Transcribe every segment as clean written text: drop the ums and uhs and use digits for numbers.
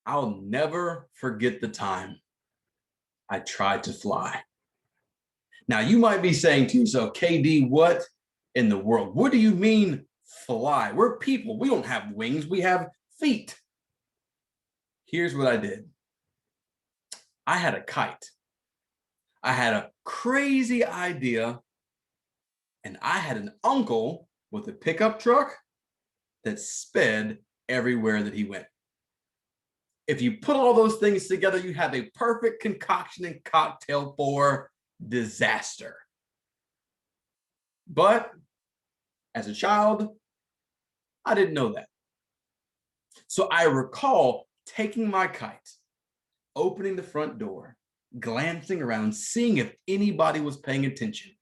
I'll never forget the time I tried to fly. Now, you might be saying to yourself, KD, what in the world? What do you mean fly? We're people. We don't have wings, we have feet. Here's what I did. I had a kite. I had a crazy idea, and I had an uncle with a pickup truck that sped everywhere that he went. If you put all those things together, you have a perfect concoction and cocktail for disaster. But as a child, I didn't know that. So I recall taking my kite, opening the front door, glancing around, seeing if anybody was paying attention,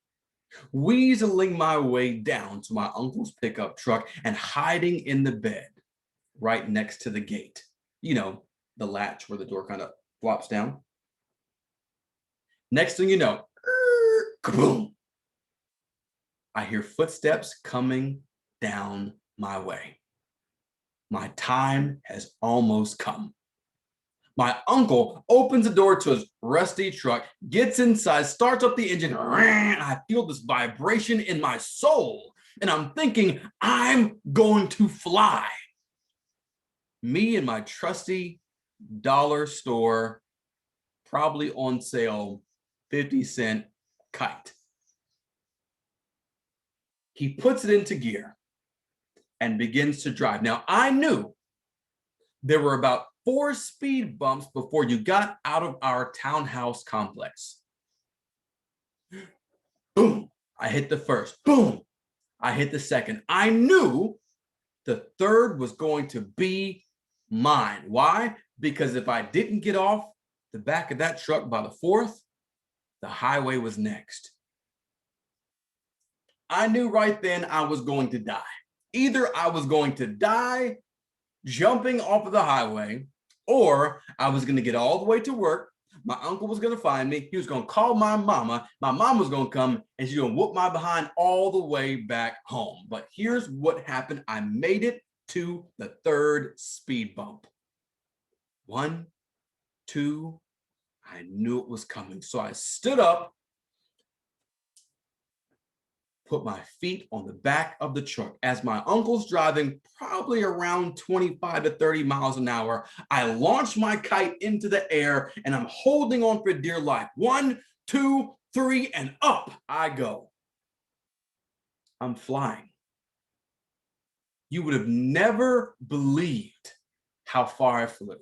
weaseling my way down to my uncle's pickup truck and hiding in the bed right next to the gate. You know, the latch where the door kind of flops down. Next thing you know, kaboom, I hear footsteps coming down my way. My time has almost come. My uncle opens the door to his rusty truck, gets inside, starts up the engine. I feel this vibration in my soul, and I'm thinking, I'm going to fly. Me and my trusty dollar store, probably on sale, 50-cent kite. He puts it into gear and begins to drive. Now, I knew there were about 4 speed bumps before you got out of our townhouse complex. Boom, I hit the first. Boom, I hit the second. I knew the third was going to be mine. Why? Because if I didn't get off the back of that truck by the fourth, the highway was next. I knew right then I was going to die. Either I was going to die jumping off of the highway, or I was going to get all the way to work. My uncle was going to find me. He was going to call my mama. My mom was going to come and she's going to whoop my behind all the way back home. But here's what happened. I made it to the third speed bump. 1, 2, I knew it was coming. So I stood up, put my feet on the back of the truck. As my uncle's driving probably around 25 to 30 miles an hour, I launched my kite into the air and I'm holding on for dear life. 1, 2, 3, and up I go. I'm flying. You would have never believed how far I flew.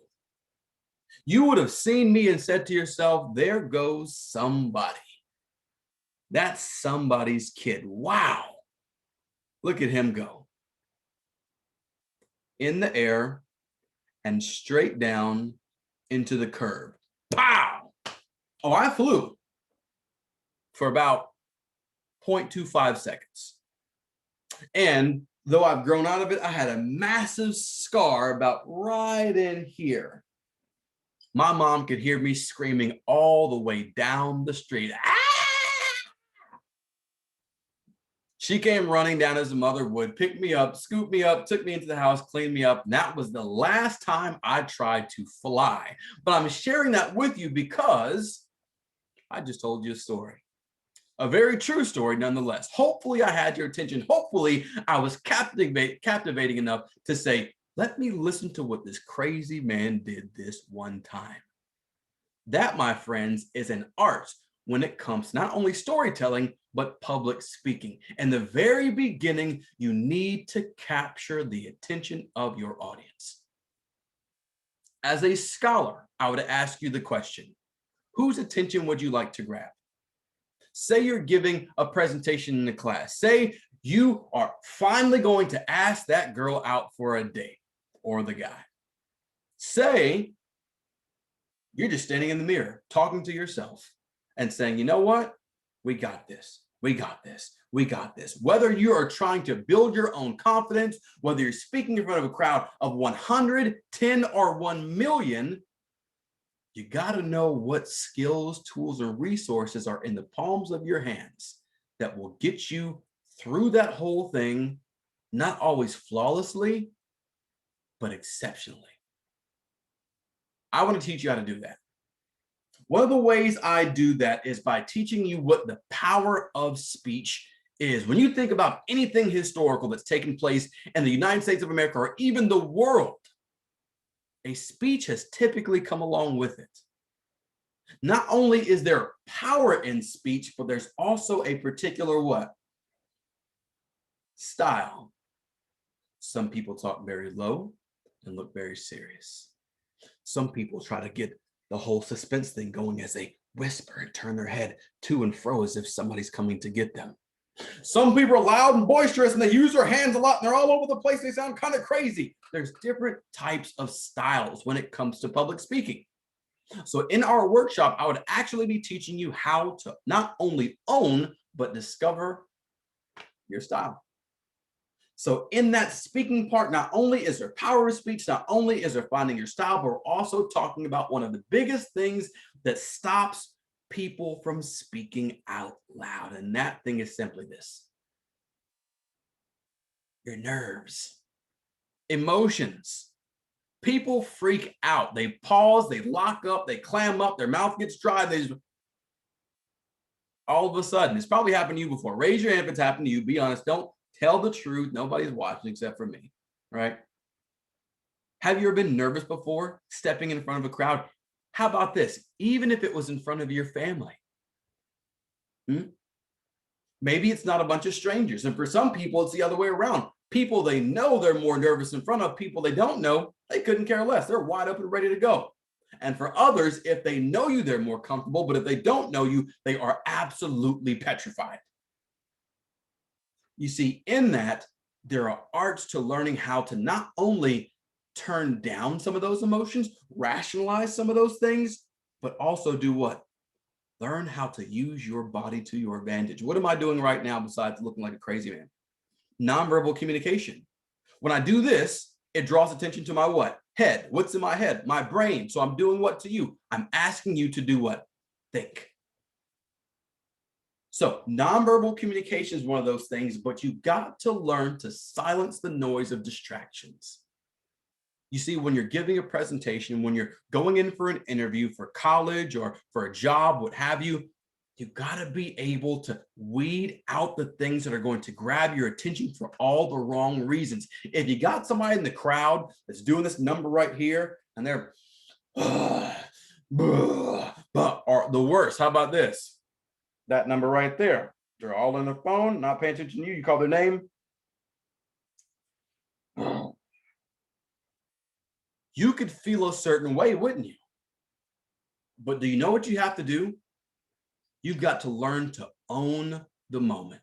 You would have seen me and said to yourself, there goes somebody. That's somebody's kid. Wow. Look at him go. In the air and straight down into the curb. Pow! Oh, I flew for about 0.25 seconds. And though I've grown out of it, I had a massive scar about right in here. My mom could hear me screaming all the way down the street. Ah! She came running down as a mother would, picked me up, scooped me up, took me into the house, cleaned me up. And that was the last time I tried to fly. But I'm sharing that with you because I just told you a story. A very true story nonetheless. Hopefully I had your attention. Hopefully I was captivating enough to say, let me listen to what this crazy man did this one time. That, my friends, is an art when it comes to not only storytelling, but public speaking. In the very beginning, you need to capture the attention of your audience. As a scholar, I would ask you the question, whose attention would you like to grab? Say you're giving a presentation in the class. Say you are finally going to ask that girl out for a date or the guy. Say you're just standing in the mirror, talking to yourself and saying, you know what? We got this. We got this. We got this. Whether you are trying to build your own confidence, whether you're speaking in front of a crowd of 100, 10, or 1 million, you got to know what skills, tools, and resources are in the palms of your hands that will get you through that whole thing, not always flawlessly, but exceptionally. I want to teach you how to do that. One of the ways I do that is by teaching you what the power of speech is. When you think about anything historical that's taken place in the United States of America or even the world, a speech has typically come along with it. Not only is there power in speech, but there's also a particular what? Style. Some people talk very low and look very serious. Some people try to get the whole suspense thing going as they whisper and turn their head to and fro as if somebody's coming to get them. Some people are loud and boisterous and they use their hands a lot and they're all over the place. They sound kind of crazy. There's different types of styles when it comes to public speaking. So in our workshop, I would actually be teaching you how to not only own, but discover your style. So in that speaking part, not only is there power of speech, not only is there finding your style, but we're also talking about one of the biggest things that stops people from speaking out loud. And that thing is simply this: your nerves, emotions. People freak out. They pause, they lock up, they clam up, their mouth gets dry. All of a sudden, it's probably happened to you before. Raise your hand if it's happened to you. Be honest. Don't tell the truth. Nobody's watching except for me, right? Have you ever been nervous before stepping in front of a crowd? How about this? Even if it was in front of your family. Maybe it's not a bunch of strangers. And for some people, it's the other way around. People they know they're more nervous in front of. People they don't know, they couldn't care less. They're wide open, ready to go. And for others, if they know you, they're more comfortable. But if they don't know you, they are absolutely petrified. You see, in that, there are arts to learning how to not only turn down some of those emotions, rationalize some of those things, but also do what? Learn how to use your body to your advantage. What am I doing right now besides looking like a crazy man? Nonverbal communication. When I do this, it draws attention to my what? Head. What's in my head? My brain. So I'm doing what to you? I'm asking you to do what? Think. So nonverbal communication is one of those things, but you got to learn to silence the noise of distractions. You see, when you're giving a presentation, when you're going in for an interview for college or for a job, what have you, you got to be able to weed out the things that are going to grab your attention for all the wrong reasons. If you got somebody in the crowd that's doing this number right here and they're, or the worst, how about this? That number right there. They're all on the phone, not paying attention to you. You call their name. You could feel a certain way, wouldn't you? But do you know what you have to do? You've got to learn to own the moment.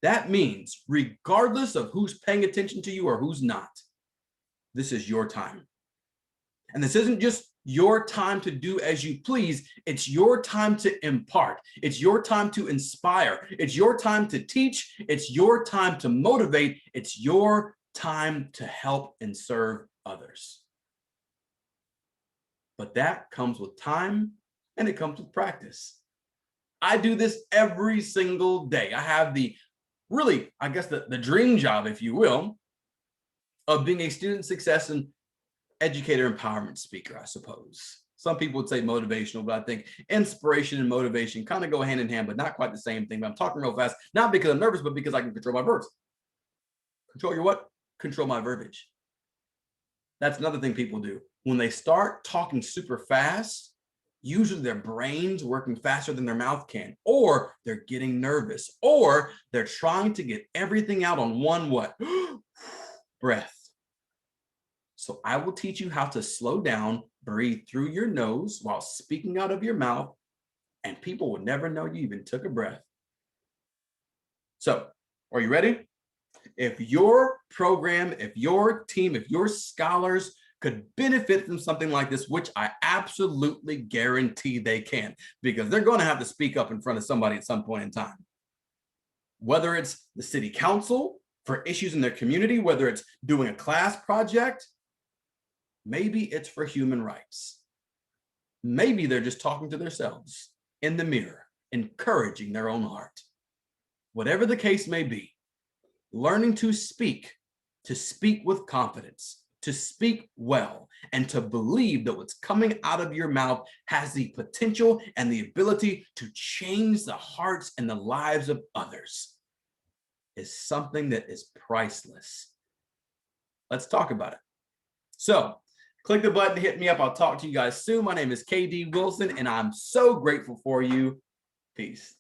That means regardless of who's paying attention to you or who's not, this is your time. And this isn't just your time to do as you please. It's your time to impart. It's your time to inspire. It's your time to teach. It's your time to motivate. It's your time to help and serve others. But that comes with time and it comes with practice. I do this every single day. I have the dream job, if you will, of being a student success and educator empowerment speaker, I suppose. Some people would say motivational, but I think inspiration and motivation kind of go hand in hand, but not quite the same thing. But I'm talking real fast, not because I'm nervous, but because I can control my verbs. Control your what? Control my verbiage. That's another thing people do. When they start talking super fast, usually their brain's working faster than their mouth can, or they're getting nervous, or they're trying to get everything out on one what? Breath. So I will teach you how to slow down, breathe through your nose while speaking out of your mouth, and people will never know you even took a breath. So, are you ready? If your program, if your team, if your scholars could benefit from something like this, which I absolutely guarantee they can, because they're going to have to speak up in front of somebody at some point in time. Whether it's the city council for issues in their community, whether it's doing a class project, maybe it's for human rights. Maybe they're just talking to themselves in the mirror, encouraging their own heart. Whatever the case may be, learning to speak with confidence, to speak well and to believe that what's coming out of your mouth has the potential and the ability to change the hearts and the lives of others is something that is priceless. Let's talk about it. So click the button to hit me up. I'll talk to you guys soon. My name is KD Wilson, and I'm so grateful for you. Peace.